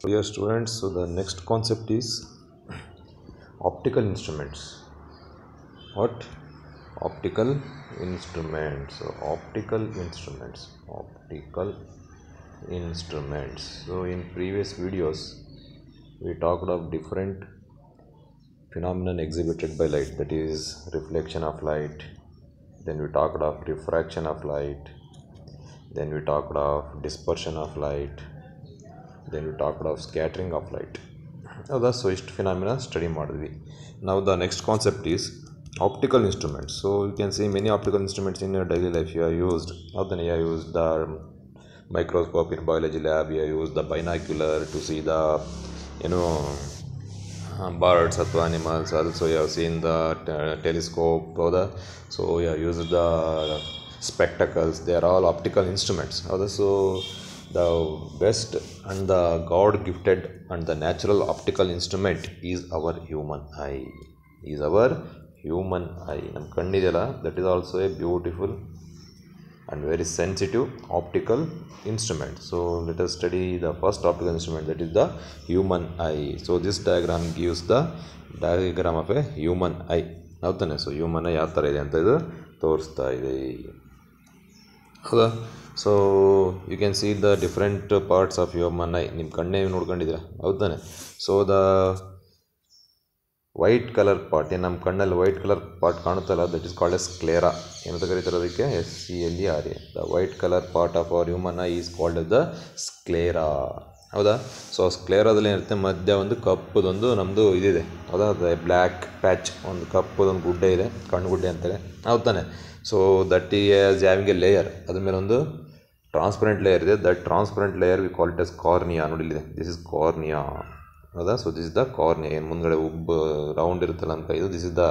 Dear students, so the next concept is optical instruments. What? Optical instruments. So optical instruments. So in previous videos we talked of different phenomenon exhibited by light, that is reflection of light. Then we talked of refraction of light. Then we talked of dispersion of light. Then we talked of scattering of light. So iಷ್ಟು phenomena study ಮಾಡಿದ್ವಿ. Now the next concept is optical instruments. So you can see many optical instruments in your daily life you have used. Then you have used the microscope in biology lab, you have used the binocular to see the birds or animals. Also you have seen the telescope. So you have used the spectacles. They are all optical instruments. So the best and the God gifted and the natural optical instrument is our human eye. ನಮ್ಮ ಕಣ್ಣಿದೆಯಲ್ಲ, that is also a beautiful and very sensitive optical instrument. So let us study the first optical instrument, that is the human eye. So this diagram gives the diagram of a human eye. ಹೌದಾನೆ? So human eye ಯಾವ ಥರ ಇದೆ ಅಂತ ಇದು ತೋರಿಸ್ತಾ ಇದೆ. ಹೌದಾ? So you can see the different parts of human eye. ನಿಮ್ಮ ಕಣ್ಣೇ ನೋಡ್ಕೊಂಡಿದ್ದೀರಾ, ಹೌದಾನೆ? So the white colour part, ಏನು ನಮ್ಮ ಕಣ್ಣಲ್ಲಿ ವೈಟ್ ಕಲರ್ ಪಾರ್ಟ್ ಕಾಣುತ್ತಲ್ಲ, that is called as sclera. ಏನಂತ ಕರೀತಾರೆ ಅದಕ್ಕೆ? SCLERA. The white colour part of our human eye is called the sclera. ಹೌದಾ? ಸೊ ಸ್ಕ್ಲೇರಾದಲ್ಲಿ ಏನಿರುತ್ತೆ, ಮಧ್ಯ ಒಂದು ಕಪ್ಪದೊಂದು ನಮ್ಮದು ಇದಿದೆ, ಹೌದಾ? ಅದು ಬ್ಲ್ಯಾಕ್ ಪ್ಯಾಚ್, ಒಂದು ಕಪ್ಪದೊಂದು ಗುಡ್ಡೆ ಇದೆ, ಕಣ್ಣುಗುಡ್ಡೆ ಅಂತಾರೆ, ಹೌದಾನೆ? So that is having a layer. ಅದ್ರ ಮೇಲೆ ಒಂದು ಟ್ರಾನ್ಸ್ಪರೆಂಟ್ ಲೇಯರ್ ಇದೆ. That transparent layer we call it as cornea. ನೋಡಿಲ್ಲಿದೆ, ದಿಸ್ ಇಸ್ ಕಾರ್ನಿಯಾ. ಹೌದಾ? So this is the cornea. ಏನು ಮುಂದ್ಗಡೆ ಉಬ್ಬು ರೌಂಡ್ ಇರುತ್ತಲ್ಲ ನಮ್ಮ ಕೈದು, this is the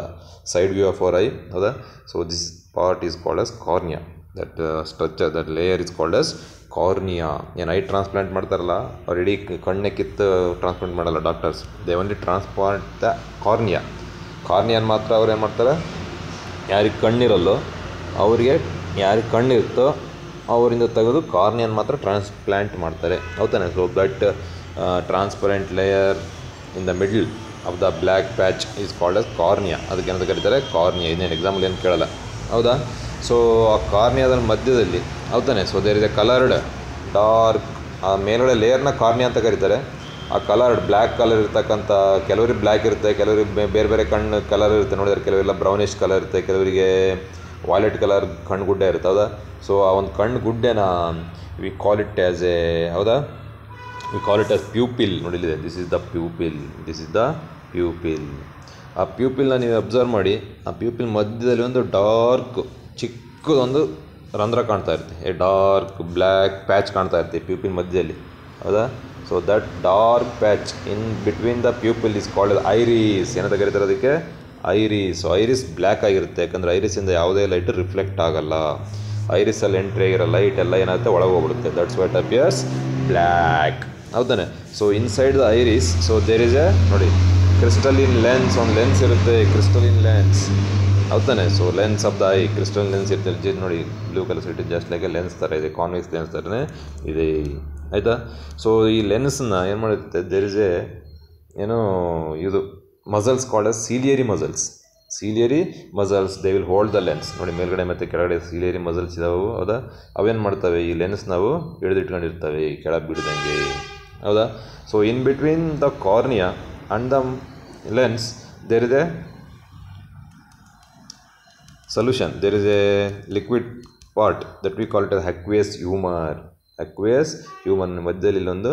side view of our eye. ಹೌದಾ? So this part is called as cornea. That structure, that layer is called as cornea. ಏನು eye transplant ಮಾಡ್ತಾರಲ್ಲ, ಅವ್ರು ಇಡೀ ಕಣ್ಣೆ ಕಿತ್ತು ಟ್ರಾನ್ಸ್ಪ್ಲಾಂಟ್ ಮಾಡಲ್ಲ doctors. They only transplant the cornea. ಕಾರ್ನಿಯಾನ್ ಮಾತ್ರ ಅವ್ರು ಏನು ಮಾಡ್ತಾರೆ, ಯಾರಿಗೆ ಕಣ್ಣಿರಲ್ಲೋ ಅವರಿಗೆ, ಯಾರಿಗೆ ಕಣ್ಣಿರುತ್ತೋ ಅವರಿಂದ ತೆಗೆದು ಕಾರ್ನಿಯಾನ್ ಮಾತ್ರ ಟ್ರಾನ್ಸ್ಪ್ಲಾಂಟ್ ಮಾಡ್ತಾರೆ, ಹೌದಾನೆ? So that transparent layer in the middle of the black patch is called as cornea. ಅದಕ್ಕೆ ಏನಂತ ಕರೀತಾರೆ? ಕಾರ್ನಿಯಾ. ಇನ್ನೇನು ಎಕ್ಸಾಂಪಲ್ ಏನು ಕೇಳಲ್ಲ, ಹೌದಾ? ಸೊ ಆ ಕಾರ್ನಿಯಾದ ಮಧ್ಯದಲ್ಲಿ, ಹೌದಾನೆ? So there is a coloured dark, ಆ ಮೇಲ್ಗಡೆ ಲೇಯರ್ನ ಕಾರ್ನಿಯಾ ಅಂತ ಕರೀತಾರೆ. ಆ ಕಲರ್ಡ್ ಬ್ಲ್ಯಾಕ್ ಕಲರ್ ಇರ್ತಕ್ಕಂಥ, ಕೆಲವರಿಗೆ ಬ್ಲ್ಯಾಕ್ ಇರುತ್ತೆ, ಕೆಲವರಿಗೆ ಬೇರೆ ಬೇರೆ ಕಣ್ಣು ಕಲರ್ ಇರುತ್ತೆ, ನೋಡಿದ್ರೆ ಕೆಲವರೆಲ್ಲ ಬ್ರೌನಿಷ್ ಕಲರ್ ಇರುತ್ತೆ, ಕೆಲವರಿಗೆ ವಾಯ್ಲೆಟ್ ಕಲರ್ ಕಣ್ಣು ಗುಡ್ಡೆ ಇರುತ್ತೆ, ಹೌದಾ? ಸೊ ಆ ಒಂದು ಕಣ್ಣು ಗುಡ್ಡೆನ we call it as a, ಹೌದಾ, we call it as pupil. ನೋಡಿಲ್ಲಿದೆ, ದಿಸ್ ಇಸ್ ದ ಪ್ಯೂಪಿಲ್. ಆ ಪ್ಯೂಪಿಲ್ನ ನೀವು ಅಬ್ಸರ್ವ್ ಮಾಡಿ, ಆ ಪ್ಯೂಪಿಲ್ ಮಧ್ಯದಲ್ಲಿ ಒಂದು ಡಾರ್ಕ್ ಚಿಕ್ಕದೊಂದು ರಂಧ್ರ ಕಾಣ್ತಾ ಇರುತ್ತೆ, ಎ ಡಾರ್ಕ್ ಬ್ಲ್ಯಾಕ್ ಪ್ಯಾಚ್ ಕಾಣ್ತಾ ಇರುತ್ತೆ ಪ್ಯೂಪಿಲ್ ಮಧ್ಯದಲ್ಲಿ, ಹೌದಾ? So that dark patch in between the pupil is called iris. ಏನಂತ ಕರೀತಾರೆ ಅದಕ್ಕೆ? ಐರಿಸ್. ಸೊ ಐರಿಸ್ ಬ್ಲ್ಯಾಕ್ ಆಗಿರುತ್ತೆ, ಯಾಕಂದರೆ ಐರಿಸಿಂದ ಯಾವುದೇ ಲೈಟ್ ರಿಫ್ಲೆಕ್ಟ್ ಆಗಲ್ಲ. ಐರಿಸಲ್ಲಿ ಎಂಟ್ರಿ ಆಗಿರೋ ಲೈಟ್ ಎಲ್ಲ ಏನಾಗುತ್ತೆ, ಒಳಗೆ ಹೋಗ್ಬಿಡುತ್ತೆ. ದಟ್ಸ್ ವಾಟ್ ಅಪಿಯರ್ಸ್ ಬ್ಲ್ಯಾಕ್, ಹೌದಾನೆ? So inside the iris, so there is a, ನೋಡಿ, ಕ್ರಿಸ್ಟಲಿನ್ ಲೆನ್ಸ್. ಒಂದು ಲೆನ್ಸ್ ಇರುತ್ತೆ, ಕ್ರಿಸ್ಟಲಿನ್ ಲೆನ್ಸ್, ಹೌದಾನೆ? So lens of the eye, crystal lens ಇರುತ್ತೆ, ನೋಡಿ ಬ್ಲೂ ಕಲರ್ ಇಟ್ಟು ಜಸ್ಟ್ ಲೈಕ್ ಎ ಲೆನ್ಸ್ ಥರ ಇದೆ, ಕಾನ್ವೆಕ್ಸ್ ಲೆನ್ಸ್ ಥರನೇ ಇದೆ, ಆಯಿತಾ? ಸೊ ಈ ಲೆನ್ಸ್ನ ಏನು ಮಾಡಿರುತ್ತೆ, ದೇರ್ ಇಸ್ ಎ ಇದು muscles called as ciliary muscles. They will hold the lens. ನೋಡಿ ಮೇಲ್ಗಡೆ ಮತ್ತು ಕೆಳಗಡೆ ಸೀಲಿಯರಿ ಮಸಲ್ಸ್ ಇದಾವೆ, ಹೌದಾ? ಅವೇನು ಮಾಡ್ತವೆ, ಈ ಲೆನ್ಸ್ ನಾವು ಹಿಡಿದಿಟ್ಕೊಂಡಿರ್ತವೆ ಕೆಳಗೆ ಬಿಡ್ದಂಗೆ, ಹೌದಾ? So in between the cornea and the lens there is a solution. There is a liquid part that we call it as aqueous humor. ಮಧ್ಯದಲ್ಲಿ ಇಲ್ಲೊಂದು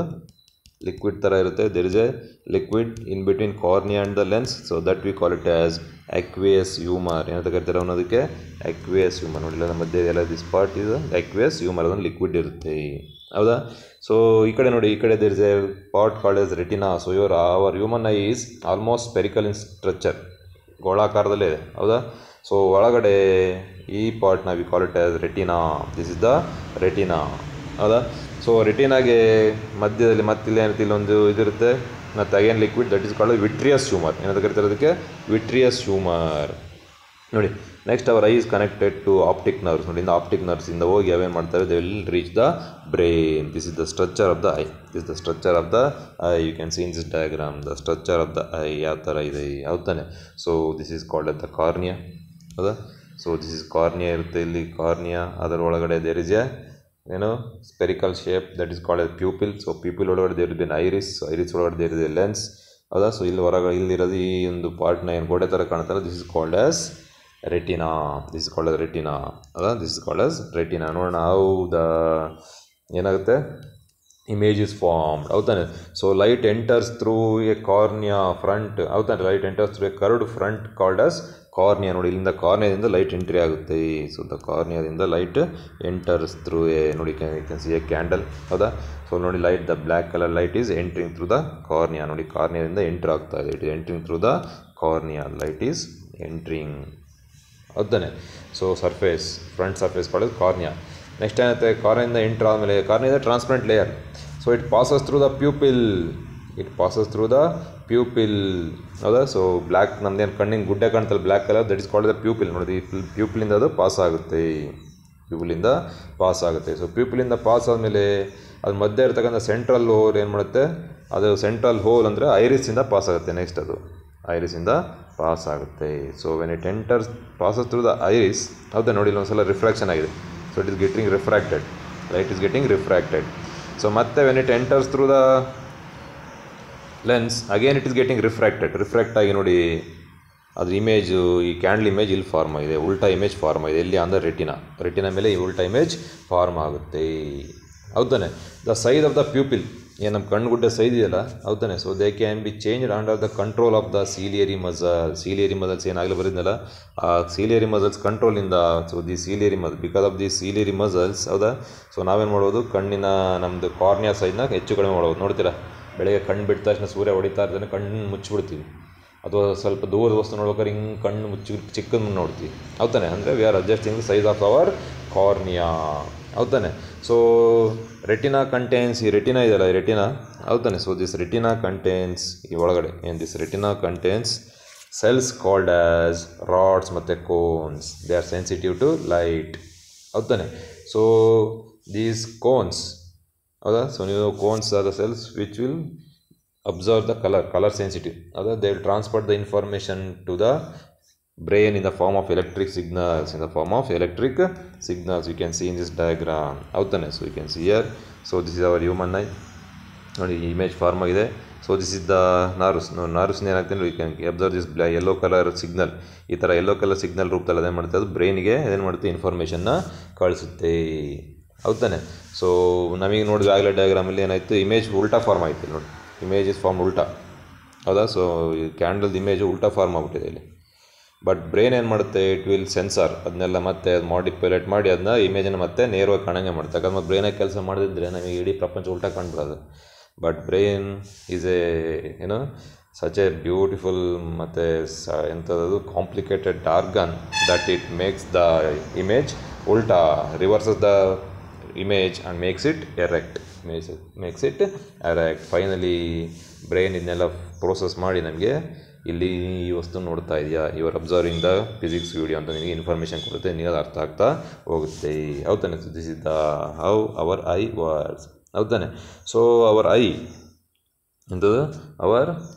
ಲಿಕ್ವಿಡ್ ಥರ ಇರುತ್ತೆ. there is a liquid in between cornea and the lens, so that we call it as aqueous humor. ಏನಂತ ಕರಿತಾರೆ ಅನ್ನೋದಕ್ಕೆ? aqueous humor. ನೋಡಿಲ್ಲ ಮಧ್ಯೆ ಎಲ್ಲ ದಿಸ್ ಪಾರ್ಟ್ ಇದು aqueous humor, ಅದೊಂದು ಲಿಕ್ವಿಡ್ ಇರುತ್ತೆ, ಹೌದಾ? ಸೊ ಈ ಕಡೆ ನೋಡಿ, ಈ ಕಡೆ there is a part called as retina. So our human eye is almost spherical in structure, ಗೋಳಾಕಾರದಲ್ಲೇ ಇದೆ, ಹೌದಾ? ಸೊ ಒಳಗಡೆ ಈ ಪಾರ್ಟ್ನ we call it as retina. This is the retina, ಹೌದಾ? ಸೊ ರೆಟಿನಾಗೆ ಮಧ್ಯದಲ್ಲಿ ಮತ್ತಿಲ್ಲ ಏನಿರುತ್ತೆ, ಇಲ್ಲೊಂದು ಇದಿರುತ್ತೆ, ಮತ್ತು again liquid, that is called vitreous humour. ಏನಂತ ಕರೀತಾರೆ ಅದಕ್ಕೆ? Vitreous humour. ನೋಡಿ next our eye is connected to optic nerves. ನೋಡಿ, ಇಂದ ಆಪ್ಟಿಕ್ ನರ್ವ್ಸಿಂದ ಹೋಗಿ ಅವೇನು ಮಾಡ್ತಾರೆ, they will reach the brain. This is the structure of the eye. This the structure of the eye. You can see in this diagram the structure of the eye ಯಾವ ಥರ ಇದೆ, ಹೌದು ತಾನೆ. So this is called at the cornea, ಹೌದಾ. So this is cornea ಇರುತ್ತೆ ಇಲ್ಲಿ, cornea. ಅದರ ಒಳಗಡೆ there is a spherical shape that is called as pupil. So pupil ಒಳಗಡೆ there is an iris, iris ಒಳಗಡೆ ದೇರ್ ಇಸ್ ಎ ಲೆನ್ಸ್, ಹೌದಾ. So ಇಲ್ಲಿ ಹೊರಗಡೆ ಇಲ್ಲಿರೋದು ಈ ಒಂದು ಪಾರ್ಟ್ನ ಏನು ಗೋಡೆ ಥರ ಕಾಣ್ತಾರೆ, this is called as retina. This is called as retina, ಹೌದಾ. This is called as retina. ನೋಡೋಣ ಹೌ ದ ಏನಾಗುತ್ತೆ, ಇಮೇಜ್ ಇಸ್ ಫಾರ್ಮ್ಡ್, ಹೌದಾನೆ. So light enters through a cornea front, ಹೌದಾನೆ. Light enters through a curved front called as cornea. ನೋಡಿ, ಇಲ್ಲಿಂದ ಕಾರ್ನಿಯಾದಿಂದ light entry ಆಗುತ್ತೆ. So the ಕಾರ್ನಿಯಾದಿಂದ ಲೈಟ್ ಎಂಟರ್ಸ್ ಥ್ರೂ ಎ, ನೋಡಿ ಕ್ಯಾನ್ ಸಿ ಎ ಕ್ಯಾಂಡಲ್, ಹೌದಾ. So ನೋಡಿ, light the black colour light is entering through the cornea. ನೋಡಿ, ಕಾರ್ನಿಯಾದಿಂದ ಎಂಟ್ರ್ ಆಗ್ತಾ ಇದೆ. It is entering through the cornea. Light is entering, ಹೌದಾನೆ. So surface, front surface called cornea. Next ಏನಾಗುತ್ತೆ, ಕಾರ್ನಿಯಿಂದ entry ಆದಮೇಲೆ ಕಾರ್ನಿಯಾದ transparent layer. So it passes through the pupil. It passes through the pupil, ಹೌದಾ. So black, ನಮ್ದೇನು ಕಣ್ಣಿನ ಗುಡ್ಡೆ ಕಾಣ್ತಲ್ಲ black colour, that is called the pupil. ನೋಡಿ, ಪ್ಯೂಪಿಲಿಂದ ಅದು ಪಾಸ್ ಆಗುತ್ತೆ, ಪ್ಯೂಪಿಲಿಂದ ಪಾಸ್ ಆಗುತ್ತೆ. ಸೊ ಪ್ಯೂಪಿಲಿಂದ ಪಾಸ್ ಆದಮೇಲೆ ಅದು ಮಧ್ಯೆ ಇರ್ತಕ್ಕಂಥ ಸೆಂಟ್ರಲ್ ಹೋಲ್ ಏನು ಮಾಡುತ್ತೆ, ಅದು ಸೆಂಟ್ರಲ್ ಹೋಲ್ ಅಂದರೆ ಐರಿಸಿಂದ ಪಾಸ್ ಆಗುತ್ತೆ. ನೆಕ್ಸ್ಟ್ ಅದು ಐರಿಸಿಂದ ಪಾಸ್ ಆಗುತ್ತೆ. So when it enters passes through the iris, ಹೌದಾ. ನೋಡಿ, ಇಲ್ಲೊಂದ್ಸಲ ರಿಫ್ರಾಕ್ಷನ್ ಆಗಿದೆ. So it is getting refracted, light is getting refracted. So ಮತ್ತೆ when it enters through the lens, again it is getting refracted. Refract ಆಗಿ ನೋಡಿ, ಅದ್ರ image, ಈ candle image ಇಲ್ಲಿ ಫಾರ್ಮ್ ಆಗಿದೆ, ಉಲ್ಟಾ ಇಮೇಜ್ ಫಾರ್ಮ್ ಆಗಿದೆ. ಇಲ್ಲಿ ಅಂದರೆ ರೆಟಿನಾ, ರೆಟಿನಾ ಮೇಲೆ ಈ ಉಲ್ಟಾ ಇಮೇಜ್ ಫಾರ್ಮ್ ಆಗುತ್ತೆ, ಹೌದಾನೆ. The size of the pupil, ಏನು ನಮ್ಮ ಕಣ್ಣುಗುಡ್ಡೆ ಸೈಜ್ ಇದೆಯಲ್ಲ, ಹೌದಾನೆ. So they can be change under the control of the ciliary muscle. Ciliary muscles ಏನಾಗಲಿ ಬರೀದಲ್ಲ, ಆ ಸೀಲಿಯರಿ ಮಸಲ್ಸ್ ಕಂಟ್ರೋಲಿಂದ. So the ciliary muscle, because of the ciliary muscles, ಹೌದಾ. ಸೊ ನಾವೇನು ಮಾಡ್ಬೋದು, ಕಣ್ಣಿನ ನಮ್ಮದು ಕಾರ್ನಿಯಾ ಸೈಜ್ನ ಹೆಚ್ಚು ಕಡಿಮೆ ಮಾಡ್ಬೋದು. ನೋಡ್ತೀರಾ, ಬೆಳಗ್ಗೆ ಕಣ್ಣು ಬಿಟ್ಟ ತಕ್ಷಣ ಸೂರ್ಯ ಹೊಡಿತಾ ಇರ್ತಾನೆ, ಕಣ್ಣು ಮುಚ್ಚಿಬಿಡ್ತೀವಿ. ಅಥವಾ ಸ್ವಲ್ಪ ದೂರದ ವಸ್ತು ನೋಡ್ಬೇಕಾದ್ರೆ ಹಿಂಗೆ ಕಣ್ಣು ಮುಚ್ಚಿ ಚಿಕ್ಕದು ನೋಡ್ತೀವಿ, ಹೌದಾನೆ. ಅಂದರೆ we are adjusting the size of our cornea, ಹೌದಾನೆ. ಸೊ ರೆಟಿನಾ ಕಂಟೇನ್ಸ್, ಈ ರೆಟಿನಾ ಇದೆಯಲ್ಲ, ಈ ರೆಟಿನಾ, ಹೌದಾನೆ. ಸೊ ದಿಸ್ ರೆಟಿನಾ ಕಂಟೇನ್ಸ್, ಈ ಒಳಗಡೆ ಏನು this retina contains cells called as rods ಮತ್ತು cones. They are sensitive to light, ಹೌದಾನೆ. ಸೊ ದೀಸ್ ಕೋನ್ಸ್, ಹೌದಾ. ಸೊ ನೀವು cones are the cells which will observe the colour sensitive, ಹೌದಾ. They will transfer the information to the brain in the form of electric signals, in the form of electric signals. You can see in this diagram, howdane. So you can see here, so this is our human eye. ನೋಡಿ, image form ಆಗಿದೆ. So this is the nerves. Nerves ಏನಾಗ್ತದೆ, you can observe this yellow colour signal. ಈ ಥರ yellow colour signal ರೂಪದಲ್ಲಿ ಅದೇನು ಮಾಡುತ್ತೆ, ಅದು ಬ್ರೈನಿಗೆ ಏನು ಮಾಡುತ್ತೆ, ಇನ್ಫಾರ್ಮೇಷನ್ನ ಕಳಿಸುತ್ತೆ, ಹೌದಾನೆ. ಸೊ ನಮಗೆ ನೋಡಿದ್ರೆ ಆಗಲೇ ಡಯಾಗ್ರಾಮಲ್ಲಿ ಏನಾಯಿತು, ಇಮೇಜ್ ಉಲ್ಟಾ ಫಾರ್ಮ್ ಆಯಿತು. ನೋಡಿ, ಇಮೇಜ್ ಇಸ್ ಫಾರ್ಮ್ ಉಲ್ಟಾ, ಹೌದಾ. ಸೊ ಈ ಕ್ಯಾಂಡಲ್ದು ಇಮೇಜು ಉಲ್ಟಾ ಫಾರ್ಮ್ ಆಗಿಬಿಟ್ಟಿದೆ ಇಲ್ಲಿ. ಬಟ್ ಬ್ರೈನ್ ಏನು ಮಾಡುತ್ತೆ, ಇಟ್ ವಿಲ್ ಸೆನ್ಸಾರ್ ಅದನ್ನೆಲ್ಲ ಮತ್ತೆ ಮಾಡಿಪ್ಯುಲೇಟ್ ಮಾಡಿ ಅದನ್ನ ಇಮೇಜನ್ನು ಮತ್ತೆ ನೇರವಾಗಿ ಕಾಣಂಗೆ ಮಾಡುತ್ತೆ. ಯಾಕಂದ್ರೆ ಬ್ರೈನಾಗಿ ಕೆಲಸ ಮಾಡಿದ್ರೆ ನಮಗೆ ಇಡೀ ಪ್ರಪಂಚ ಉಲ್ಟಾ ಕಾಣ್ಬಿಡೋದು. But brain is a such a beautiful ಮತ್ತು ಎಂಥದ್ದು complicated organ that it makes the image ಉಲ್ಟಾ, reverses the image and makes it erect, makes it erect. Finally brain ಇದನ್ನೆಲ್ಲ ಪ್ರೋಸೆಸ್ ಮಾಡಿ ನಮಗೆ ಇಲ್ಲಿ ಈ ವಸ್ತು ನೋಡ್ತಾ ಇದೆಯಾ, you are observing the physics video ಅಂತ ನಿಮಗೆ ಇನ್ಫಾರ್ಮೇಷನ್ ಕೊಡುತ್ತೆ, ನಿಮಗೆ ಅರ್ಥ ಆಗ್ತಾ ಹೋಗುತ್ತೆ, ಹೌದಾನೆ. This is the how our eye works, ಹೌದಾನೆ. ಸೊ ಅವರ್ ಐ ಎಂಥದ್ದು, hour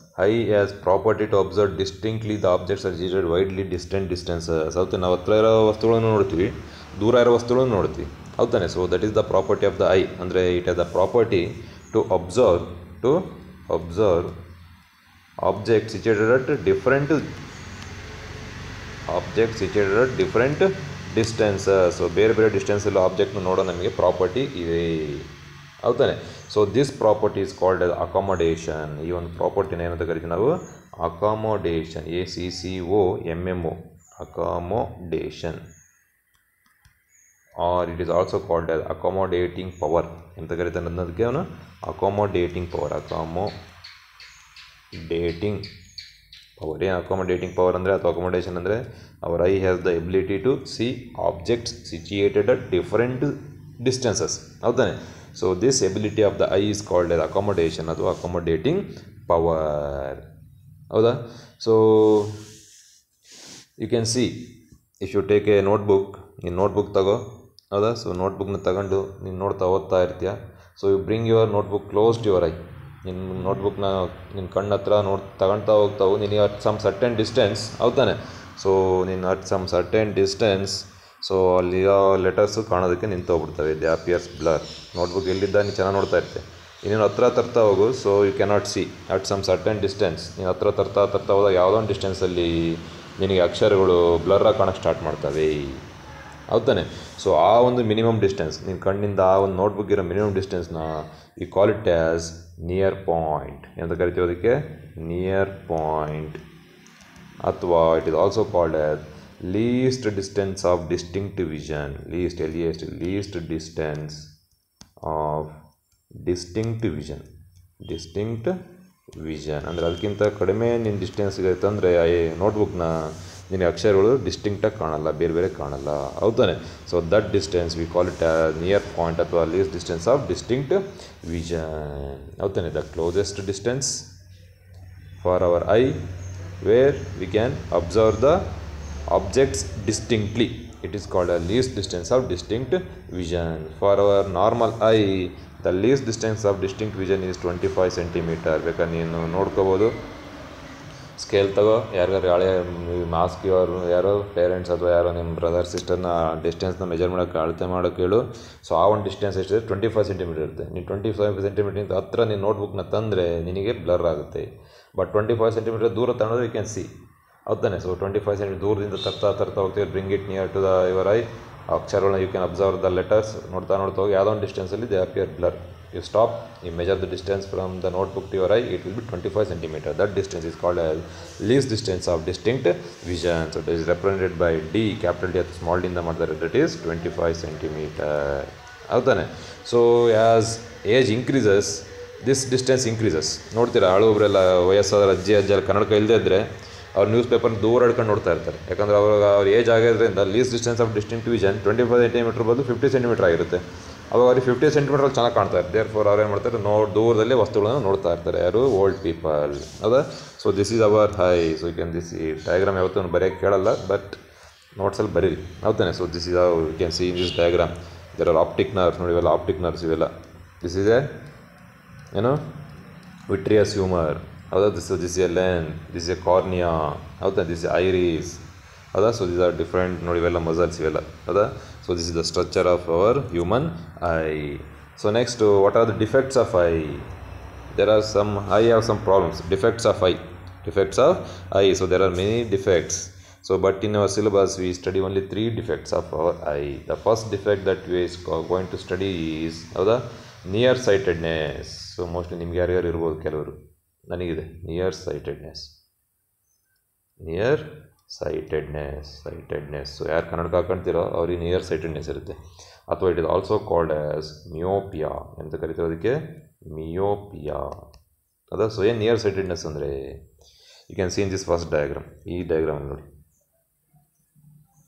eye as property to observe distinctly the objects are situated widely distant distances, ಹೌದಾನೆ. ನಾವು ಹತ್ರ ಇರೋ ವಸ್ತುಗಳನ್ನು ನೋಡ್ತೀವಿ, ದೂರ ಇರೋ ವಸ್ತುಗಳನ್ನು ನೋಡ್ತೀವಿ, ಹೌದಾನೆ. So that is the property of the eye. ಅಂದರೆ it has the property to observe objects situated at different distances. So ಬೇರೆ ಡಿಸ್ಟೆನ್ಸಲ್ಲಿ ಆಬ್ಜೆಕ್ಟ್ನ ನೋಡೋ ನಮಗೆ ಪ್ರಾಪರ್ಟಿ ಇದೆ, ಹೌದಾನೆ. So this property is called as accommodation. ಈ ಒಂದು ಪ್ರಾಪರ್ಟಿನ ಏನಂತ ಕರಿತೀವಿ ನಾವು, accommodation, ACCOMMO, accommodation. R it is also called as accommodating power ಅಂತ ಕರಿತಾನೆ. ಅನ್ನೋದಕ್ಕೆ ಅವನು ಅಕಾಮಡೇಟಿಂಗ್ ಪವರ್, ಡೇಟಿಂಗ್ ಪವರ್. ಏನು ಅಕಾಮಡೇಟಿಂಗ್ ಪವರ್ ಅಂದರೆ, ಅಥವಾ ಅಕಾಮಡೇಷನ್ ಅಂದರೆ, our eye has the ability to see objects situated at different distances, ಹೌದಾನೆ. So this ability of the eye is called as accommodation, ಅಥವಾ ಅಕಾಮಡೇಟಿಂಗ್ ಪವರ್, ಹೌದಾ. So you can see if you take a notebook, ನೀನು notebook ತಗೋ, ಹೌದಾ? So ನೋಟ್ಬುಕ್ನ ತಗೊಂಡು ನೀನು ನೋಡ್ತಾ ಓದ್ತಾ ಇರ್ತೀಯ. So you bring your notebook close to your eye. ನಿನ್ನ ನೋಟ್ಬುಕ್ನ ನಿನ್ನ ಕಣ್ಣು ಹತ್ರ ತಗೊಳ್ತಾ ಹೋಗ್ತಾವು. ನಿನಗೆ ಅಟ್ ಸಮ್ ಸರ್ಟೆನ್ ಡಿಸ್ಟೆನ್ಸ್, ಹೌದಾನೆ? ಸೊ ನೀನು at some certain distance, so ಅಲ್ಲಿರೋ ಲೆಟರ್ಸು ಕಾಣೋದಕ್ಕೆ ನಿಂತೋಗ್ಬಿಡ್ತವೆ. They appears blur. ನೋಟ್ಬುಕ್ ಎಲ್ಲಿದ್ದ ನೀನು ಚೆನ್ನಾಗಿ ನೋಡ್ತಾ ಇರ್ತೀಯ. ಇನ್ನೇನು ಹತ್ರ ತರ್ತಾ ಹೋಗು, so you cannot see at some certain distance. ನೀನು ಹತ್ರ ತರ್ತಾ ಹೋದಾಗ ಯಾವುದೋ ಒಂದು ಡಿಸ್ಟೆನ್ಸಲ್ಲಿ ನಿನಗೆ ಅಕ್ಷರಗಳು ಬ್ಲರ್ರಾಗಿ ಕಾಣೋಕ್ಕೆ ಸ್ಟಾರ್ಟ್ ಮಾಡ್ತವೆ, ಹೌದಾನೆ? ಸೊ ಆ ಒಂದು ಮಿನಿಮಮ್ ಡಿಸ್ಟೆನ್ಸ್, ನಿನ್ನ ಕಣ್ಣಿಂದ ಆ ಒಂದು ನೋಟ್ಬುಕ್ ಇರೋ ಮಿನಿಮಮ್ ಡಿಸ್ಟೆನ್ಸ್ನ ಈ call it as near point ಅಂತ ಕರಿತೀವಿ. ಅದಕ್ಕೆ ನಿಯರ್ ಪಾಯಿಂಟ್, ಅಥವಾ it is also called as least distance of distinct vision. Least distance of distinct vision ಅಂದರೆ ಅದಕ್ಕಿಂತ ಕಡಿಮೆ ನಿನ್ನ ಡಿಸ್ಟೆನ್ಸ್ ಇರುತ್ತೆ ಅಂದರೆ ನೋಟ್ಬುಕ್ನ ನಿನಗೆ ಅಕ್ಷರಗಳು ಡಿಸ್ಟಿಂಕ್ಟಾಗಿ ಕಾಣಲ್ಲ, ಬೇರೆ ಕಾಣಲ್ಲ, ಹೌದಾನೆ? So that distance we call it near point ಅಥವಾ least distance of distinct vision, ಹೌದಾನೆ? The closest distance for our eye where we can observe the objects distinctly. It is called a least distance of distinct vision. For our normal eye, the least distance of distinct vision is 25 cm. ಬೇಕಾದ್ರೆ ನೀನು ನೋಡ್ಕೋಬೋದು. Scale ತಗೋ, ಯಾರಿಗಾರು ಹಳೆ mask ಇವರು ಯಾರೋ parents ಅಥವಾ ಯಾರೋ ನಿಮ್ಮ ಬ್ರದರ್ ಸಿಸ್ಟರ್ನ ಡಿಸ್ಟೆನ್ಸ್ನ ಮೆಜರ್ ಮಾಡೋಕ್ಕೆ ಅಳತೆ ಮಾಡೋಕ್ಕೆ ಹೇಳು. ಸೊ ಆ ಒಂದು ಡಿಸ್ಟೆನ್ಸ್ ಎಷ್ಟಿದೆ? 25 ಸೆಂಟಿಮೀಟರ್ ಇರುತ್ತೆ. ನೀನು 25 ಸೆಂಟಿಮೀಟರ್ಗಿಂತ ಹತ್ರ ನೀನು ನೋಟ್ಬುಕ್ನ ತಂದರೆ ನಿನಗೆ ಬ್ಲರ್ ಆಗುತ್ತೆ. ಬಟ್ 25 ಸೆಂಟಿಮೀಟರ್ ದೂರ ತಗೊಂಡ್ರೆ ಯು ಕ್ಯಾನ್ ಸಿ, ಹೌದಾನೆ? ಸೊ 25 ಸೆಂಟಿಮೀಟರ್ ದೂರದಿಂದ ತರ್ತಾ ಹೋಗ್ತೀವಿ. Bring it near to the your eye. ಅಕ್ಷರಗಳನ್ನ you can observe the letters. ನೋಡ್ತಾ ಹೋಗಿ ಯಾವುದೋ ಒಂದು ಡಿಸ್ಟೆನ್ಸಲ್ಲಿ they appear blur. You stop, you measure the distance from the notebook to your eye. It will be 25 centimeter. That distance is called as least distance of distinct vision. So it is represented by D, capital D ಅಥವಾ small d ಇಂದ ಮಾಡ್ತಾರೆ. that is 25 centimeter, ಹೌದಾನೆ? So as age increases this distance increases. ನೋಡ್ತೀರಾ, ಹಳೊಬ್ರೆಲ್ಲ ವಯಸ್ಸಾದ ಅಜ್ಜಿ ಕನ್ನಡಕ ಇಲ್ಲದೇ ಇದ್ದರೆ ಅವ್ರು ನ್ಯೂಸ್ ಪೇಪರ್ನ ದೂರ ಹಿಡ್ಕೊಂಡು ನೋಡ್ತಾ ಇರ್ತಾರೆ. ಯಾಕಂದರೆ ಅವ್ರ ಏಜ್ ಆಗಿರೋದ್ರಿಂದ least distance of distinct vision 25 centimetre ಬದಲು 50 ಸೆಂಟಿಮೀಟರ್ ಆಗಿರುತ್ತೆ. ಅವಾಗ ಅವ್ರಿಗೆ 50 ಸೆಂಟಿಮೀಟ್ರಲ್ಲಿ ಚೆನ್ನಾಗಿ ಕಾಣ್ತಾ ಇರ್ತಾರೆ. ದೇರ್ಫೋರ್ ಅವ್ರು ಏನು ಮಾಡ್ತಾರೆ, ದೂರದಲ್ಲಿ ವಸ್ತುಗಳನ್ನು ನೋಡ್ತಾ ಇರ್ತಾರೆ. ಯಾರು? ಓಲ್ಡ್ ಪೀಪಲ್, ಹೌದಾ? So this is our high. So you can this ಈ ಡಯಾಗ್ರಾಮ್ ಯಾವತ್ತೂ ಬರೆಯೋಕ್ಕೆ ಕೇಳಲ್ಲ, ಬಟ್ ನೋಟ್ಸಲ್ಲಿ ಬರೀರಿ, ಹೌದಾನೆ? So this is you can see in this diagram there are optic nerves. ನೋಡಿ ಇವೆಲ್ಲ ಆಪ್ಟಿಕ್ ನರ್ವ್ಸ್ ಇವೆಲ್ಲ. This is a vitreous humour, ಹೌದಾ? This is a lens, this a cornea, ಹೌದಾ? ದಿಸ್ ಎ ಐರಿಸ್, ಹೌದಾ? So this are different. ನೋಡಿ ಇವೆಲ್ಲ muscles ಇವೆಲ್ಲ, ಹೌದಾ? So this is the structure of our human eye. So next, what are the defects of eye? There are some I have some problems. Defects of eye. So there are many defects. So but in our syllabus we study only 3 defects of our eye. The first defect that we are going to study is near sightedness. So mostly ನಿಮ್ಗೆ ಯಾರು ಇರ್ಬೋದು, ಕೆಲವರು, ನನಗಿದೆ near sightedness. So ಯಾರು ಕನ್ನಡಕ ಹಾಕೊಳ್ತಿರೋ ಅವ್ರಿಗೆ near sightedness ಇರುತ್ತೆ. ಅಥವಾ it is also called as myopia ಅಂತ ಕರಿತಿರೋದಕ್ಕೆ ಮಿಯೋಪಿಯಾ, ಹೌದಾ? ಸೊ ಏನು ನಿಯರ್ ಸೈಟೆಡ್ನೆಸ್ ಅಂದರೆ, you can see in this first diagram. ಈ ಡಯಾಗ್ರಾಮ್ ನೋಡಿ,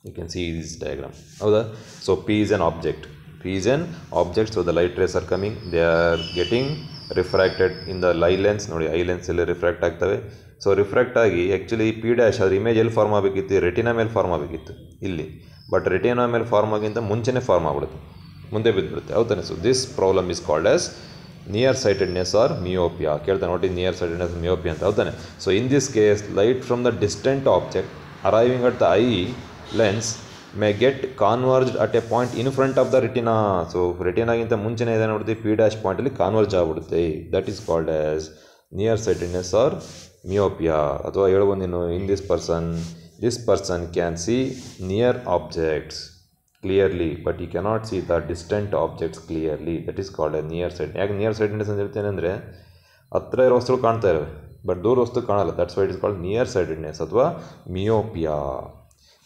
you can see this diagram, ಹೌದಾ? so P is an object. So the light rays are coming, they are getting refracted in the eye lens. ನೋಡಿ eye lens ಎಲ್ಲ refract ಆಗ್ತವೆ. So refract ಆಗಿ actually P' ಅದ್ರ image ಎಲ್ಲಿ form ಆಗಬೇಕಿತ್ತು? Retina ಮೇಲೆ form ಆಗಬೇಕಿತ್ತು ಇಲ್ಲಿ. ಬಟ್ ರೆಟಿನಾ ಮೇಲೆ ಫಾರ್ಮ್ ಆಗಿಂತ ಮುಂಚೆನೇ ಫಾರ್ಮ್ ಆಗ್ಬಿಡುತ್ತೆ, ಮುಂದೆ ಬಿದ್ದುಬಿಡುತ್ತೆ, ಹೌದಾನೆ? So this problem is called as near sightedness or myopia. ಕೇಳ್ತಾನೆ ನೋಡಿ, ನಿಯರ್ ಸೈಟೆಡ್ನೆಸ್ ಮಿಯೋಪಿಯಾ ಅಂತ, ಹೌದಾನೆ? So in this case light from the distant object arriving at the eye lens may get converged at a point in front of the retina. So ರೆಟಿನಾಗಿಂತ ಮುಂಚೆನೇ ಏನೇ ನೋಡ್ತೀವಿ, P' ಪಾಯಿಂಟಲ್ಲಿ converge ಆಗಿಬಿಡುತ್ತೆ. That is called as near sightedness or myopia. ಅಥವಾ ಹೇಳ್ಬೋದು ನೀನು, in this person can see near objects clearly but ಈ cannot see the distant objects clearly. That is called as near sight. ಯಾಕೆ near sightedness ಅಂತ ಹೇಳ್ತೇನೆ ಅಂದರೆ, ಹತ್ತಿರ ಇರೋ ವಸ್ತುಗಳು ಕಾಣ್ತಾ ಇರೋವೆ ಬಟ್ ದೂರ ವಸ್ತು ಕಾಣಲ್ಲ. That's why it is called near sightedness ಅಥವಾ ಮಿಯೋಪಿಯಾ,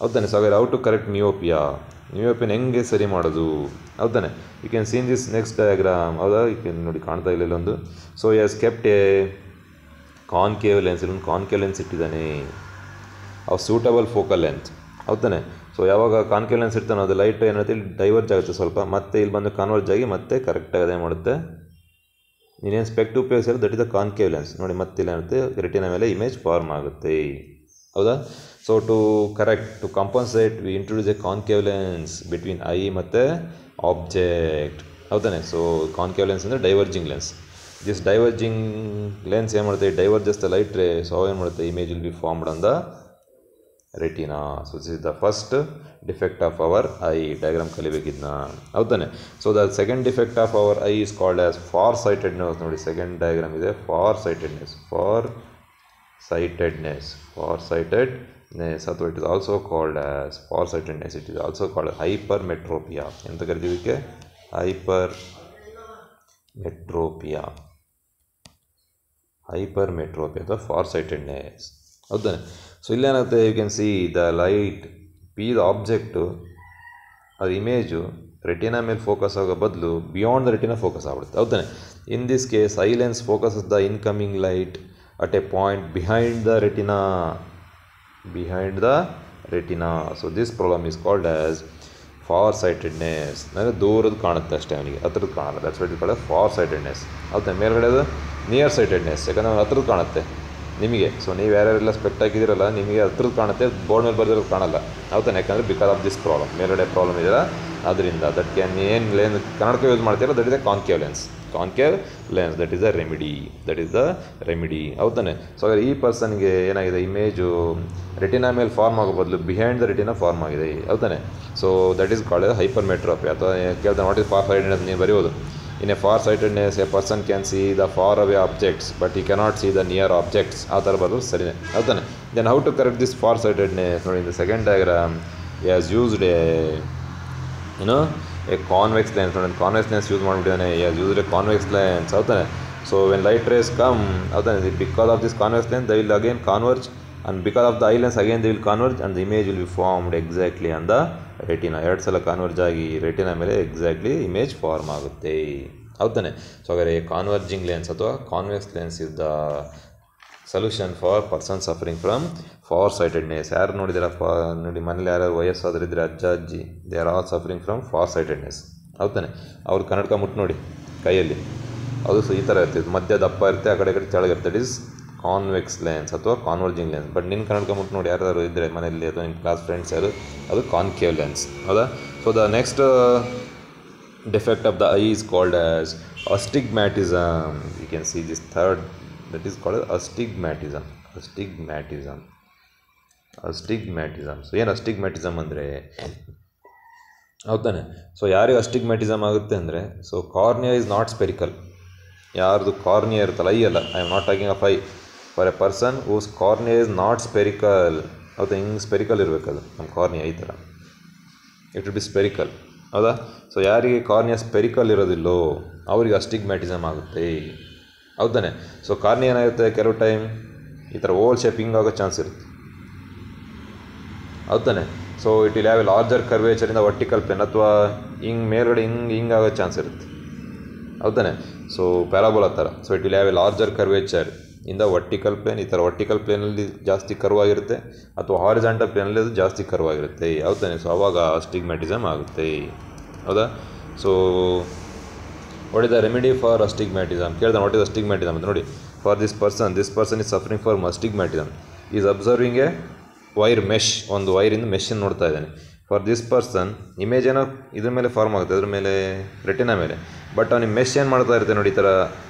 ಹೌದಾನೆ? ಸೊ ಹೌ ಟು ಕರೆಕ್ಟ್ ಮಿಯೋಪಿಯನ್ ಹೆಂಗೆ ಸರಿ ಮಾಡೋದು, ಹೌದಾನೆ? You can seen this next diagram, ಹೌದಾ? ಯು ಕ್ಯಾನ್ ನೋಡಿ, ಕಾಣ್ತಾ ಇಲ್ಲ ಇಲ್ಲೊಂದು. So as kept a concave lens. ಇಲ್ಲೊಂದು ಕಾನ್ಕೇವ್ ಲೆನ್ಸ್ ಇಟ್ಟಿದ್ದಾನೆ, ಅವು ಸೂಟಬಲ್ ಫೋಕಲ್ ಲೆಂತ್, ಹೌದಾನೆ? ಸೊ ಯಾವಾಗ ಕಾನ್ಕೇವ್ ಲೆನ್ಸ್ ಇರ್ತಾನೋ ಅದು ಲೈಟ್ ಏನಾಗುತ್ತೆ, ಇಲ್ಲಿ ಡೈವರ್ಜ್ ಆಗುತ್ತೆ ಸ್ವಲ್ಪ, ಮತ್ತೆ ಇಲ್ಲಿ ಬಂದು ಕನ್ವರ್ಜ್ ಆಗಿ ಮತ್ತೆ ಕರೆಕ್ಟಾಗಿ ಅದೇ ಮಾಡುತ್ತೆ. ನೀನೇನು ಸ್ಪೆಕ್ಟ್ ಉಪಯೋಗಿಸಿದ್ರೆ that is the concave lens. ನೋಡಿ ಮತ್ತೆ ಇಲ್ಲ ಏನಾಗುತ್ತೆ, ರೆಟಿನಾ ಮೇಲೆ ಇಮೇಜ್ ಫಾರ್ಮ್ ಆಗುತ್ತೆ, ಹೌದಾ? So to compensate we introduce a concave lens between eye ಮತ್ತು ಆಬ್ಜೆಕ್ಟ್. ಹೌದಾನೆ? ಸೊ ಕಾನ್ಕೇವ್ ಲೆನ್ಸ್ ಅಂದರೆ diverging lens. This diverging lens ಏನು ಮಾಡುತ್ತೆ, diverges the light ray. So ಏನು ಮಾಡುತ್ತೆ, image will be formed on the retina. So this is the first defect of our eye. Diagram ಕಲಿಬೇಕಿದ್ನ. ಹೌದಾನೆ? So the second defect of our eye is called as far sightedness. ನೋಡಿ, second diagram ಇದೆ, for sightedness. ಅಥವಾ it is also called as far sightedness. It is also called hypermetropia ಅಂತ ಕರಿತೀವಿ. ಇದಕ್ಕೆ hypermetropia ಅಥವಾ far sightedness. ಹೌದಾನೆ? So ಇಲ್ಲೇನಾಗುತ್ತೆ, you can see the light P the object, ಅದು ಇಮೇಜು ರೆಟಿನಾ ಮೇಲೆ ಫೋಕಸ್ ಆಗೋ ಬದಲು ಬಿಯಾಂಡ್ ದ ರೆಟಿನಾ ಫೋಕಸ್ ಆಗ್ಬಿಡುತ್ತೆ. ಹೌದಾನೆ? In this case eye lens focuses the incoming light at a point behind the retina. So this problem is called as far sightedness. ಅಂದರೆ ದೂರದ್ದು ಕಾಣುತ್ತೆ ಅಷ್ಟೇ, ಅವನಿಗೆ ಹತ್ರದ್ದು ಕಾಣಲ್ಲ. That's what is called for sightedness. ಹೌದಾ? ಮೇಲ್ಗಡೆದು near sightedness, ಯಾಕಂದರೆ ಅವ್ನು ಹತ್ರದ್ದು ಕಾಣುತ್ತೆ ನಿಮಗೆ. ಸೊ ನೀವು ಯಾರ್ಯಾರೆಲ್ಲ ಸ್ಪೆಕ್ಟ್ ಹಾಕಿದಿರಲ್ಲ, ನಿಮಗೆ ಹತ್ರದ್ದು ಕಾಣುತ್ತೆ, ಬೋರ್ಡ್ ಮೇಲೆ ಬರೆದಿರೋದು ಕಾಣಲ್ಲ. ಹೌದಾ? ಯಾಕಂದರೆ ಬಿಕಾಸ್ ಆಫ್ ದಿಸ್ ಪ್ರಾಬ್ಲಮ್, ಮೇಲ್ಗಡೆ ಪ್ರಾಬ್ಲಮ್ ಇದೆಯಲ್ಲ ಅದರಿಂದ. ದಟ್ ಕ್ಯಾನ್ ಏನು ಲೆನ್ಸ್ ಕನ್ನಡಕ ಯೂಸ್ ಮಾಡ್ತೀರ, that is a concave lens. That is the remedy. ಹೌದಾನೆ? ಸೊ ಹಾಗಾದ್ರೆ ಈ ಪರ್ಸನ್ಗೆ ಏನಾಗಿದೆ, ಇಮೇಜು ರೆಟಿನಾ ಮೇಲೆ ಫಾರ್ಮ್ ಆಗೋ ಬದಲು ಬಿಹೈಂಡ್ ದ ರೆಟಿನಾ ಫಾರ್ಮ್ ಆಗಿದೆ. ಹೌದಾನೆ? So that is called hypermetropia. ಅಥವಾ ಕೇಳ್ತಾ ವಾಟ್ ಇಸ್ ಫಾರ್ ಸೈಟೆಡ್ನೆಸ್ ನೀವು ಬರೆಯೋದು. In a far sightedness a person can see the far away objects but ಈ cannot see the near objects. ಆ ಥರ ಬರೋದು ಸರಿನೇ. ಹೌದಾನೆ? Then how to correct this far sightedness. ನೋಡಿ, in the second diagram has used a convex lens. ನೋಡಿ, convex lens use ಮಾಡಿಬಿಟ್ಟಿದ್ದಾನೆ. Used a convex lens. ಹೌದಾನೆ? So when light rays come, ಹೌದಾನೆ, because of this convex lens they will again converge, and because of the eye lens again they will converge and the image will be formed exactly on the retina. ಎರಡು ಸಲ ಕಾನ್ವರ್ಜ್ ಆಗಿ retina ಮೇಲೆ exactly image form ಆಗುತ್ತೆ. ಹೌದಾನೆ? So ಹಾಗಾದರೆ converging lens ಅಥವಾ convex lens is the solution for person suffering from far sightedness. ಯಾರು ನೋಡಿದಾರಪ್ಪ, ನೋಡಿ ಮನೇಲಿ ಯಾರು ವಯಸ್ಸಾದ್ರಿದ್ರೆ ಅಜ್ಜ ಅಜ್ಜಿ, they are all suffering from far sightedness. ಹೌದಾನೆ? ಅವ್ರು ಕನ್ನಡಕ ಮುಟ್ಟು ನೋಡಿ ಕೈಯಲ್ಲಿ, ಅದು ಈ ಥರ ಇರ್ತಿತ್ತು, ಮಧ್ಯ ದಪ್ಪ ಇರುತ್ತೆ, ಆ ಕಡೆ ಕೆಳಗಿರುತ್ತೆ. ದಟ್ ಈಸ್ ಕಾನ್ವೆಕ್ಸ್ ಲೆನ್ಸ್ ಅಥವಾ ಕಾನ್ವರ್ಜಿಂಗ್ ಲೆನ್ಸ್. ಬಟ್ ನಿನ್ನ ಕನ್ನಡಕ ಮುಟ್ಟು ನೋಡಿ ಯಾರು ಇದ್ದರೆ ಮನೆಯಲ್ಲಿ ಅಥವಾ ನಿಮ್ಮ ಕ್ಲಾಸ್ ಫ್ರೆಂಡ್ಸ್ ಯಾರು, ಅದು ಕಾನ್ಕೇವ್ ಲೆನ್ಸ್. ಹೌದಾ? So the next defect of the eye is called as astigmatism. You can see this third, that is called astigmatism. So ಏನು astigmatism ಅಂದರೆ, ಹೌದಾನೆ? ಸೊ ಯಾರಿಗೆ astigmatism ಆಗುತ್ತೆ ಅಂದರೆ, so cornea is not spherical. ಯಾರ್ದು cornea ಇರುತ್ತಲ್ಲ, eye ಅಲ್ಲ, I am not talking of eye. For a person whose cornea is not spherical. ಹೌದಾ? ಹಿಂಗೆ ಸ್ಪೆರಿಕಲ್ ಇರಬೇಕದು ನಮ್ಮ ಕಾರ್ನಿಯಾ, ಈ ಥರ ಇಟ್ ವಿಲ್ ಬಿ ಸ್ಪೆರಿಕಲ್. ಹೌದಾ? ಸೊ ಯಾರಿಗೆ ಕಾರ್ನಿಯಾ ಸ್ಪೆರಿಕಲ್ ಇರೋದಿಲ್ಲೋ ಅವರಿಗೆ ಅಸ್ಟಿಗ್ಮ್ಯಾಟಿಸಮ್ ಆಗುತ್ತೆ. ಹೌದಾನೆ? ಸೊ ಕಾರ್ನಿಯಾ ಏನಾಗುತ್ತೆ, ಕೆಲವು ಟೈಮ್ ಈ ಥರ ಓಲ್ ಶೇಪ್ ಹಿಂಗೆ ಆಗೋ ಚಾನ್ಸ್ ಇರುತ್ತೆ. ಹೌದಾನೆ? So it will have a larger curvature ಇಂದ ವರ್ಟಿಕಲ್ ಪ್ಲೇನ್, ಅಥವಾ ಹಿಂಗೆ ಮೇಲ್ಗಡೆ ಹಿಂಗೆ ಆಗೋ ಚಾನ್ಸ್ ಇರುತ್ತೆ. ಹೌದಾನೆ? ಸೊ ಪ್ಯಾರಾಬೋಲಾ ಥರ. So it will have a larger curvature ಇಂದ ವರ್ಟಿಕಲ್ ಪ್ಲೇನ್. ಈ ಥರ ವರ್ಟಿಕಲ್ ಪ್ಲೇನಲ್ಲಿ ಜಾಸ್ತಿ ಕರ್ವಾಗಿರುತ್ತೆ, ಅಥವಾ ಹಾರಿಜಾಂಟಲ್ ಪ್ಲೇನಲ್ಲಿ ಅದು ಜಾಸ್ತಿ ಕರ್ವಾಗಿರುತ್ತೆ. ಹೌದಾನೆ? ಸೊ ಆವಾಗ ಅಸ್ಟಿಗ್ಮ್ಯಾಟಿಸಮ್ ಆಗುತ್ತೆ. ಹೌದಾ? So what is the remedy for astigmatism? ಕೇಳ್ದ ವಾಟ್ ಇಸ್ ಅಸ್ಟಿಗ್ಮ್ಯಾಟಿಸಮ್ ಅಂತ. ನೋಡಿ, for this person is suffering for astigmatism. Is observing a wire mesh, ಒಂದು ವೈರಿಂದ ಮೆಷನ್ನು ನೋಡ್ತಾ ಇದ್ದಾನೆ. ಫಾರ್ ದಿಸ್ ಪರ್ಸನ್ ಇಮೇಜ್ ಏನೋ ಇದ್ರ ಮೇಲೆ ಫಾರ್ಮ್ ಆಗುತ್ತೆ, ಅದ್ರ ಮೇಲೆ ರೆಟಿನಾ ಮೇಲೆ. ಬಟ್ ಅವನಿಗೆ ಮೆಶ್ ಏನು ಮಾಡ್ತಾ ಇರುತ್ತೆ ನೋಡಿ, ಈ ಥರ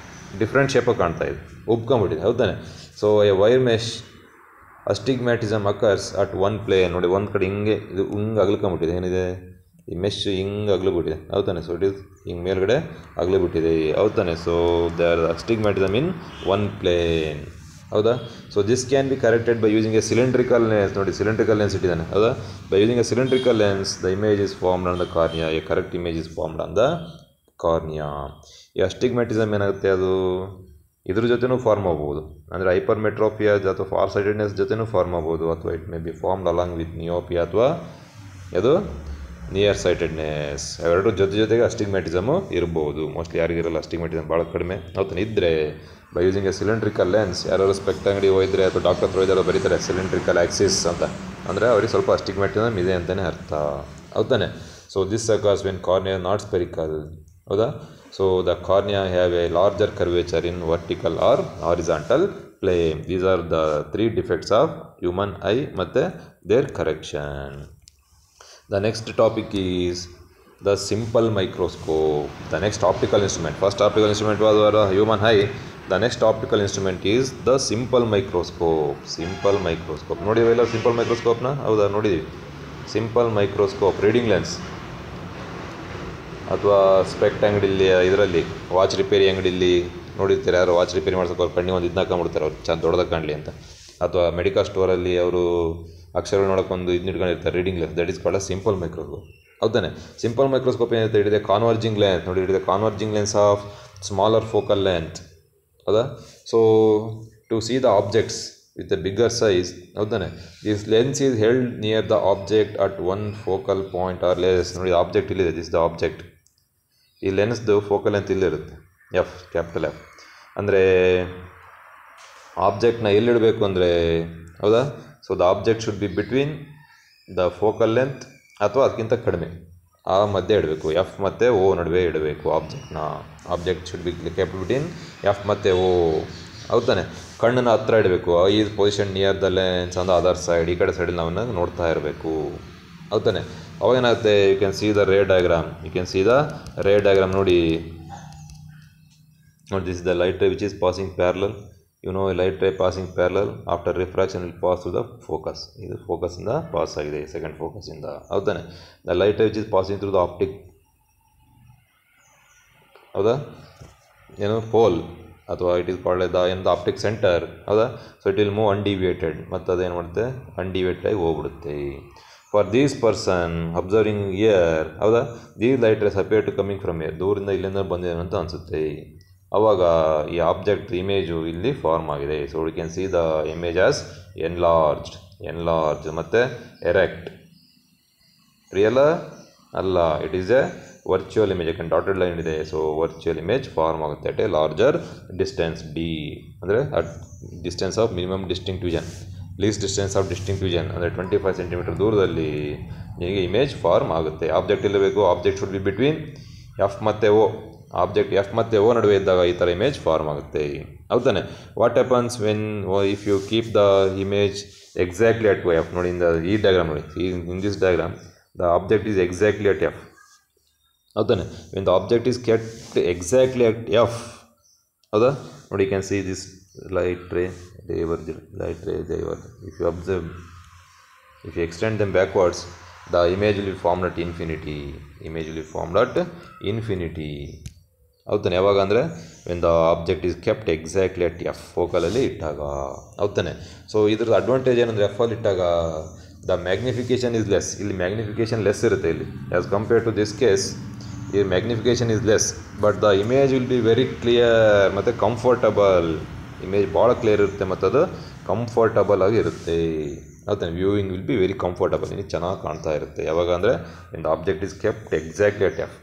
ಡಿಫ್ರೆಂಟ್ ಶೇಪಾಗಿ ಕಾಣ್ತಾ ಇದೆ, ಉಬ್ಕೊಂಬಿಟ್ಟಿದೆ. ಹೌದಾನೆ? So a wire mesh astigmatism occurs at one plane. ನೋಡಿ, ಒಂದು ಕಡೆ ಹಿಂಗೆ ಇದು ಹಿಂಗೆ ಅಗಲ್ಕೊಂಬಿಟ್ಟಿದೆ. ಏನಿದೆ ಈ ಮೆಶ್ ಹಿಂಗೆ ಅಗಲಿಬಿಟ್ಟಿದೆ. ಹೌದಾನೆ? ಸೊ ಇಟ್ ಈಸ್ ಹಿಂಗೆ ಮೇಲ್ಗಡೆ ಅಗಲಿಬಿಟ್ಟಿದೆ. ಹೌದಾನೆ? So they are astigmatism in one plane. ಹೌದಾ? So this can be corrected by using a cylindrical lens. ನೋಡಿ, ಸಿಲಿಂಡ್ರಿಕಲ್ ಲೆನ್ಸ್ ಇಟ್ಟಿದ್ದಾನೆ. ಹೌದಾ? By using a cylindrical lens the image is formed on the cornea. A correct image is formed on the cornea. ಈ astigmatism ಏನಾಗುತ್ತೆ, ಅದು ಇದ್ರ ಜೊತೆನೂ form ಆಗ್ಬೋದು. ಅಂದರೆ ಹೈಪರ್ಮೆಟ್ರೋಪಿಯಾ ಅಥವಾ ಫಾರ್ ಸೈಟೆಡ್ನೆಸ್ ಜೊತೆನೂ ಫಾರ್ಮ್ ಆಗ್ಬೋದು, ಅಥವಾ it may be formed along with myopia ಅಥವಾ ಅದು ನಿಯರ್ ಸೈಟೆಡ್ನೆಸ್. ಅವೆರಡರ ಜೊತೆಗೆ ಅಸ್ಟಿಗ್ಮ್ಯಾಟಿಸಮು ಇರ್ಬೋದು. ಮೋಸ್ಟ್ಲಿ ಯಾರಿಗಿರಲ್ಲ ಅಸ್ಟಿಗ್ಮ್ಯಾಟಿಸಮ್, ಭಾಳ ಕಡಿಮೆ. ಹೌದಾನೆ? ಇದ್ದರೆ by using a cylindrical lens, ಯಾರು ಸ್ಪೆಕ್ಟ್ ಅಂಗಡಿ ಹೋಗಿದ್ರೆ ಅಥವಾ ಡಾಕ್ಟರ್ ಹತ್ರ ಹೋಗಿದ್ದಾರೋ ಬರೀತಾರೆ ಸಿಲಿಂಡ್ರಿಕಲ್ ಆಕ್ಸಿಸ್ ಅಂತ, ಅಂದರೆ ಅವ್ರಿಗೆ ಸ್ವಲ್ಪ ಅಸ್ಟಿಗ್ಮ್ಯಾಟಿಸಮ್ ಇದೆ ಅಂತಲೇ ಅರ್ಥ. ಹೌದಾನೆ? So this occurs when cornea not spherical. ಹೌದಾ? So the cornea have a larger curvature in vertical or horizontal flame. These are the 3 defects of human eye ಮತ್ತು their correction. The next topic is the simple microscope. The next optical instrument. First optical instrument was our human eye. The next optical instrument is the simple microscope. Simple microscope. ನೋಡಿವೆಲ್ಲ simple microscope ನ? ಹೌದಾ, ನೋಡಿದ್ದೀವಿ. Simple microscope, reading lens ಅಥವಾ specs ಅಂಗಡಿಲಿ, ಇದರಲ್ಲಿ watch repair ಅಂಗಡಿಲಿ ನೋಡಿರ್ತಾರೆ, ಯಾರು watch repair ಮಾಡ್ಸೋಕೆ ಅವ್ರು ಕಣ್ಣಿಗೆ ಒಂದು ಇದನ್ನ ಹಾಕೊಂಡ್ಬಿಡ್ತಾರೆ, ಅವ್ರು ಚೆಂದ ದೊಡ್ಡದಾಗಿ ಕಾಣಲಿ ಅಂತ. ಅಥವಾ ಮೆಡಿಕಲ್ ಸ್ಟೋರಲ್ಲಿ ಅವರು ಅಕ್ಷರಗಳು ನೋಡೋಕ್ಕೊಂದು ಇದನ್ನ ಇಟ್ಕೊಂಡಿರ್ತಾರೆ, reading lens. That is called a simple microscope. ಹೌದಾನೆ. ಸಿಂಪಲ್ ಮೈಕ್ರೋಸ್ಕೋಪ್ ಏನಿರುತ್ತೆ, ಇಟ್ ಇದೆ ಕಾನ್ವರ್ಜಿಂಗ್ ಲೆನ್ಸ್. ನೋಡಿ, ಇಟ್ ಇದೆ converging lens of smaller focal length. ಹೌದಾ? So to see the objects with a bigger size. ಹೌದಾನೆ. This lens is held near the object at one focal point or less. ನೋಡಿ, object ಇಲ್ಲಿದೆ, this the object. ಈ ಲೆನ್ಸ್ದು focal length ಇಲ್ಲಿರುತ್ತೆ, F, capital F. ಅಂದರೆ ಆಬ್ಜೆಕ್ಟ್ನ ಎಲ್ಲಿಡಬೇಕು ಅಂದರೆ, ಹೌದಾ? So the object should be between the focal length ಅಥವಾ ಅದಕ್ಕಿಂತ ಕಡಿಮೆ, ಆ ಮಧ್ಯೆ ಇಡಬೇಕು. ಎಫ್ ಮತ್ತು ಓ ನಡುವೆ ಇಡಬೇಕು ಆಬ್ಜೆಕ್ಟ್ನ. Object should be kept between F ಮತ್ತು ಓ. ಹೌದಾನೆ. ಕಣ್ಣನ್ನ ಹತ್ರ ಇಡಬೇಕು. Is position near the lens on the other side. ಈ ಕಡೆ ಸೈಡಲ್ಲಿ ನಾವನ್ನ ನೋಡ್ತಾ ಇರಬೇಕು. ಹೌದಾನೆ. ಅವಾಗೇನಾಗುತ್ತೆ, you can see the ray diagram. You can see the ray diagram. ನೋಡಿ, this is the light ray which is passing parallel. You know, light ray passing parallel after refraction will pass to the focus. ಇದು ಫೋಕಸಿಂದ pass ಆಗಿದೆ, second ಫೋಕಸಿಂದ. ಹೌದಾನೆ. The light ray which is passing through the optic, ಹೌದಾ, ಏನು pole, ಅಥವಾ it is called the ಏನು the optic center. ಹೌದಾ? So it will move undeviated. ಮತ್ತು ಅದೇನು ಮಾಡುತ್ತೆ, ಅನ್ಡಿವಿಯೇಟೆಡ್ ಆಗಿ ಹೋಗ್ಬಿಡುತ್ತೆ. For these person observing ear, ಹೌದಾ, these light rays appear to coming from ear. ದೂರಿಂದ ಇಲ್ಲಿಂದ ಬಂದಿದೆ ಅಂತ ಅನಿಸುತ್ತೆ. ಆವಾಗ ಈ ಆಬ್ಜೆಕ್ಟ್ ಇಮೇಜು ಇಲ್ಲಿ ಫಾರ್ಮ್ ಆಗಿದೆ. So we can see the image as enlarge ಮತ್ತು ಎರೆಕ್ಟ್. ರಿಯಲ್ ಅಲ್ಲ, it is a virtual image. ಯಾಕಂದ್ರೆ ಡಾಟೆಡ್ ಲೈನ್ ಇದೆ. ಸೊ ವರ್ಚುವಲ್ ಇಮೇಜ್ ಫಾರ್ಮ್ ಆಗುತ್ತೆ at a larger distance D. ಅಂದರೆ at distance of minimum distinct vision, least distance of distinct vision. ಅಂದರೆ 25 centimeter ದೂರದಲ್ಲಿ ನಿಮಗೆ image form ಆಗುತ್ತೆ. Object ಇಲ್ಲಬೇಕು. Object should be between F ಮತ್ತು O. Object F ಮತ್ತು O ನಡುವೆ ಇದ್ದಾಗ ಈ ಥರ ಇಮೇಜ್ ಫಾರ್ಮ್ ಆಗುತ್ತೆ. ಹೌದಾನೆ. What happens when if you keep the image exactly at F. ನೋಡಿ, ಈ ಡಯಾಗ್ರಾಮ್ ನೋಡಿ, in this diagram the object is exactly at F. ಹೌದಾನೆ. When the object is kept exactly at F, ಹೌದಾ, ನೋಡಿ, can see this light ray diverge. If you observe, if you extend them backwards, the image will be formed at infinity. ಹೌದಾನೆ. ಯಾವಾಗ ಅಂದರೆ when the object is kept exactly at F, ಫೋಕಲಲ್ಲಿ ಇಟ್ಟಾಗ. ಹೌದಾನೆ. So ಇದ್ರದ್ದು advantage ಏನಂದರೆ, F ಅಲ್ಲಿ ಇಟ್ಟಾಗ ದ ಮ್ಯಾಗ್ನಿಫಿಕೇಷನ್ ಈಸ್ ಲೆಸ್. ಇಲ್ಲಿ ಮ್ಯಾಗ್ನಿಫಿಕೇಷನ್ ಲೆಸ್ ಇರುತ್ತೆ ಇಲ್ಲಿ, as compared to this case. ಈ magnification is less, but the image will be very clear ಮತ್ತು ಕಂಫರ್ಟಬಲ್. ಇಮೇಜ್ ಭಾಳ ಕ್ಲಿಯರ್ ಇರುತ್ತೆ ಮತ್ತು ಅದು ಕಂಫರ್ಟಬಲ್ ಆಗಿರುತ್ತೆ. ಹೌದಾನೆ. Viewing will be very comfortable. ನಿಮಗೆ ಚೆನ್ನಾಗಿ ಕಾಣ್ತಾ ಇರುತ್ತೆ. ಯಾವಾಗ ಅಂದರೆ when the object is kept exactly at F.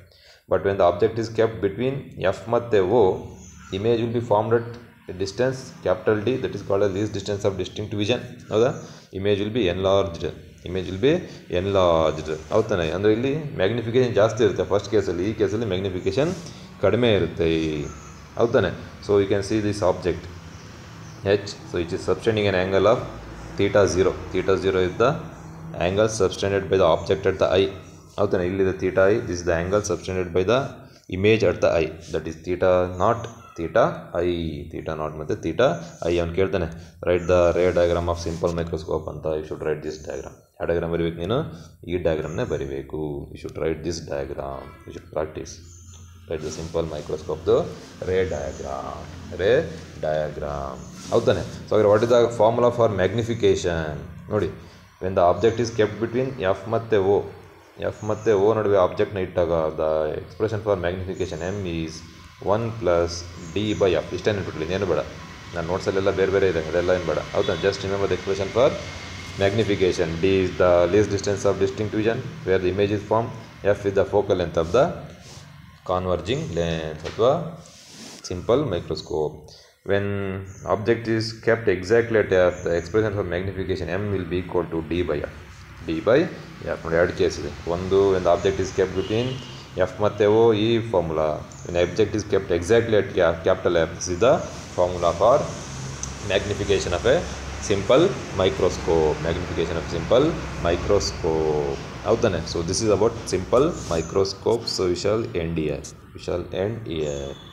But when the object is kept between F ಮತ್ತು O, image will be formed at distance capital D. That is called a least distance of distinct vision. ಹೌದಾ? Image will be enlarged. ಹೌದಾನೆ. ಅಂದರೆ ಇಲ್ಲಿ magnification ಜಾಸ್ತಿ ಇರುತ್ತೆ first ಕೇಸಲ್ಲಿ. ಈ ಕೇಸಲ್ಲಿ ಮ್ಯಾಗ್ನಿಫಿಕೇಷನ್ ಕಡಿಮೆ ಇರುತ್ತೆ. ಹೌದಾನೆ. So you can see this object H, so it is subtending an angle of theta 0. Theta 0 is the angle subtended by the object at the eye. ಹೌದಾನೆ. ಇಲ್ಲಿದೆ theta I. This is the angle subtended by the image at the eye. That is theta naught, theta I. Theta naught ಮತ್ತು theta I. ಅವ್ನು ಕೇಳ್ತಾನೆ, write the ray diagram of simple microscope ಅಂತ. You should write this diagram. ಯಾವ diagram ಬರೀಬೇಕು ನೀನು? ಈ ಡಯಾಗ್ರಾಮ್ನೇ ಬರೀಬೇಕು. You should write this diagram. You should practice. Write the simple microscope, the ray diagram. ಹೌದಾನೆ. So what is the formula for magnification? ನೋಡಿ, when the object is kept between F ಮತ್ತು O ನಡುವೆ ಆಬ್ಜೆಕ್ಟ್ನ ಇಟ್ಟಾಗ the expression for magnification M is 1+d/f. ಇಷ್ಟೇ ನೆನ್ಬಿಟ್ಲಿ, ಏನು ಬೇಡ. ನಾನು ನೋಟ್ಸಲ್ಲೆಲ್ಲ ಬೇರೆ ಇದೆ, ಅದೆಲ್ಲ ಏನು ಬೇಡ. ಹೌದಾನೆ. Just remember the expression for magnification. D is the least distance of distinct vision where the image is formed. F is the focal length of the converging lens ಅಥವಾ simple microscope. When object is kept exactly at F, the expression for magnification M will be equal to d/f. ನೋಡಿ, ಎರಡು case ಇದೆ. ಒಂದು, when the object is kept between F ಮತ್ತು O, ಈ formula. When the object is kept exactly at capital F, this is the formula for magnification of a simple microscope. Magnification of simple microscope. ಹೌದಾನೆ? So this is about simple microscope. So we shall end here.